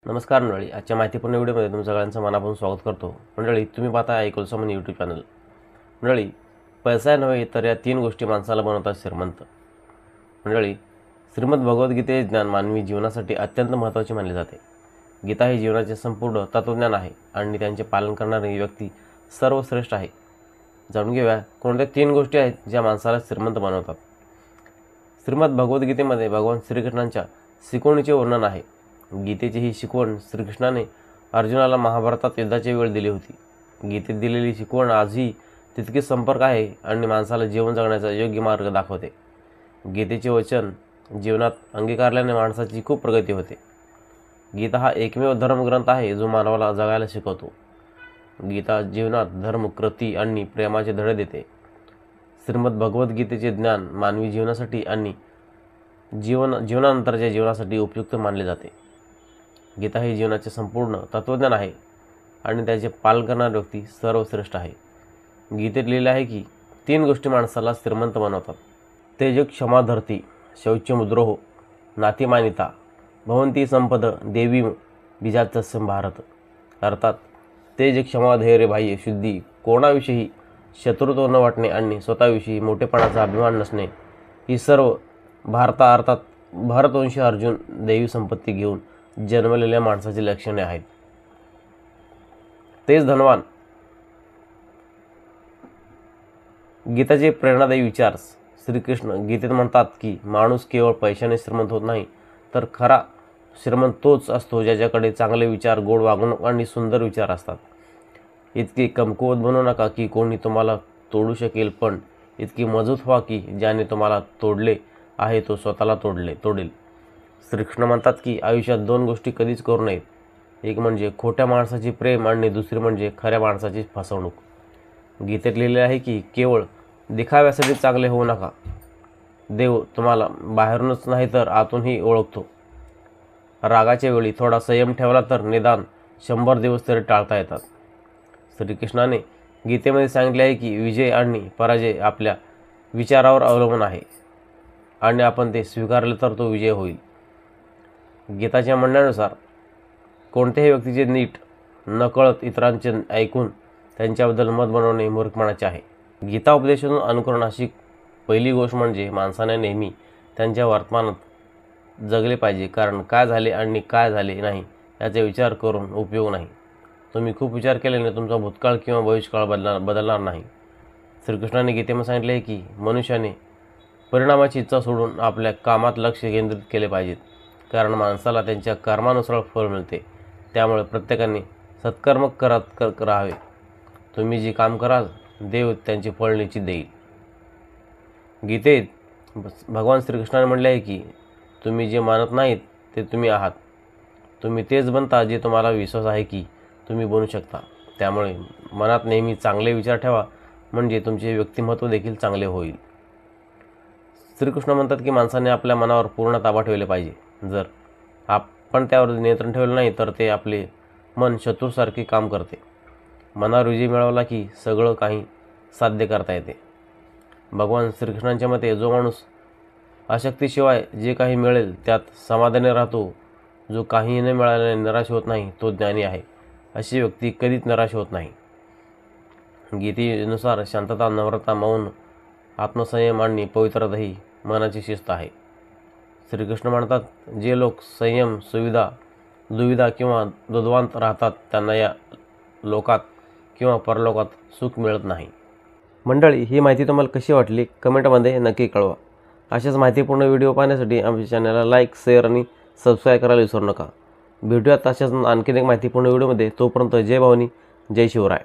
नमस्कार मंडळी, आजच्या माहितीपूर्ण व्हिडिओमध्ये तुमचं सगळ्यांचं मनापासून स्वागत करतो। मंडळी, तुम्ही पाहता ऐकुलसामन यूट्यूब चॅनल। मंडळी, पैसा नव्हे तर या तीन गोष्टी माणसाला बनवतात श्रीमंत। मंडळी, श्रीमद भगवद्गीतेचे ज्ञान मानवी जीवनासाठी अत्यंत महत्त्वाचे मानले जाते। गीता हे जीवनाचे संपूर्ण तत्वज्ञान आहे आणि त्यांचे पालन करणारी व्यक्ती सर्वश्रेष्ठ आहे। जाणून घेऊया कोणत्या तीन गोष्टी आहेत ज्या माणसाला श्रीमंत बनवतात। श्रीमद भगवद्गीतेमध्ये भगवान श्रीकृष्णांच्या शिकवणीचे वर्णन आहे। गीतेची ही शिकवण श्रीकृष्णाने अर्जुनाला महाभारतात युद्धाची वेळ दिली होती। गीतेत दिलेली शिकवण आजही तितकी संपर्क आहे आणि माणसाला जीवन जगण्याचा योग्य मार्ग दाखवते। गीतेचे वचन जीवनात अंगीकारल्याने माणसाची खूप प्रगती होते। गीता हा एकमेव धर्मग्रंथ आहे जो मानवाला जगायला शिकवतो। गीता जीवनात धर्म, कृती आणि प्रेमाचे धडे देते। श्रीमद भगवद्गीतेचे ज्ञान मानवी जीवनासाठी आणि जीवनानंतरच्या जीवनासाठी उपयुक्त मानले जाते। गीता हे जीवनाचे संपूर्ण तत्वज्ञान आहे आणि त्याचे पालन करणारी व्यक्ती सर्वश्रेष्ठ आहे। गीतेत लिहिले आहे की तीन गोष्टी माणसाला श्रीमंत बनवतात। तेज क्षमा धरती शौचमुद्रोह नातिमानिता भवंती संपद देवी बीजातस्य भारत। अर्थात तेज, क्षमा, धैर्य, बाह्य शुद्धी, कोणाविषयी शत्रुत्व न वाटणे आणि स्वतःविषयी मोठेपणाचा अभिमान नसणे ही सर्व अर्थात भारतवंशी अर्जुन दैवी संपत्ती घेऊन जन्मलेल्या माणसाची लक्षणे आहेत। तेच धनवान। गीताचे प्रेरणादायी विचार श्रीकृष्ण गीतेत म्हणतात की माणूस केवळ पैशाने श्रीमंत होत नाही, तर खरा श्रीमंत तोच असतो ज्याच्याकडे चांगले विचार, गोड वागणूक आणि सुंदर विचार असतात। इतके कमकुवत बनू नका की कोणी तुम्हाला तोडू शकेल, पण इतकी मजबूत व्हा की ज्याने तुम्हाला तोडले आहे तो स्वतःला तोडेल। श्रीकृष्ण म्हणतात की आयुष्यात दोन गोष्टी कधीच करू नयेत, एक म्हणजे खोट्या माणसाची प्रेम आणि दुसरी म्हणजे खऱ्या माणसाची फसवणूक। गीतेत लिहिले आहे की केवळ दिखाव्यासाठी चांगले होऊ नका। देव तुम्हाला बाहेरूनच नाही तर आतूनही ओळखतो। रागाच्या वेळी थोडा संयम ठेवला तर निदान 100 दिवस तरी टाळता येतात। श्रीकृष्णाने गीतेमध्ये सांगितले आहे की विजय आणि पराजय आपल्या विचारावर अवलंबून आहे आणि आपण ते स्वीकारले तर तो विजय होईल। गीताच्या म्हणण्यानुसार कोणत्याही व्यक्तीचे नीट नकळत इतरांचे ऐकून त्यांच्याबद्दल मत बनवणे मूर्खपणाचे आहे। गीता उपदेशातून अनुकरण अशी पहिली गोष्ट म्हणजे माणसाने नेहमी त्यांच्या वर्तमानात जगले पाहिजे, कारण काय झाले आणि काय झाले नाही याचा विचार करून उपयोग नाही। तुम्ही खूप विचार केल्याने तुमचा भूतकाळ किंवा भविष्यकाळ बदलणार नाही। श्रीकृष्णाने गीतेमध्ये सांगितले आहे की मनुष्याने परिणामाची इच्छा सोडून आपल्या कामात लक्ष केंद्रित केले पाहिजे, कारण माणसाला त्यांच्या कर्मानुसार फळ मिळते। त्यामुळे प्रत्येकाने सत्कर्म करत राहावे। तुम्ही जे काम कराल देव त्यांचे फळ निश्चित देईल। गीतेत भगवान श्रीकृष्णाने म्हटले आहे की तुम्ही जे मानत नाहीत ते तुम्ही आहात। तुम्ही तेच बनता जे तुम्हाला विश्वास आहे की तुम्ही बनू शकता। त्यामुळे मनात नेहमी चांगले विचार ठेवा, म्हणजे तुमचे व्यक्तिमत्व देखील चांगले होईल। श्रीकृष्ण म्हणतात की माणसाने आपल्या मनावर पूर्ण ताबा ठेवले पाहिजे। जर आपण त्यावर नियंत्रण ठेवले नाही तर ते आपले मन शत्रूसारखे काम करते। मनावर विजय मिळवला की सगळं काही साध्य करता येते। भगवान श्रीकृष्णांच्या मते जो माणूस आसक्तीशिवाय जे काही मिळेल त्यात समाधानी राहतो, जो काही न मिळाल्याने निराश होत नाही, तो ज्ञानी आहे। अशी व्यक्ती कधीच निराश होत नाही। गीतेनुसार शांतता, नम्रता, मौन, आत्मसंयम आणि पवित्रता ही मनाची शिस्त आहे। श्रीकृष्ण म्हणतात जे लोक संयम, सुविधा, दुविधा किंवा द्वंद्वात राहतात त्यांना या लोकात किंवा परलोकात सुख मिळत नाही। मंडळी, ही माहिती तुम्हाला कशी वाटली कमेंटमध्ये नक्की कळवा। अशाच माहितीपूर्ण व्हिडिओ पाहण्यासाठी आमच्या चॅनलला लाईक, शेअर आणि सबस्क्राईब करायला विसरू नका। भेटूयात अशाच आणखीन एक माहितीपूर्ण व्हिडिओमध्ये। तोपर्यंत जय भवानी, जय शिवराय।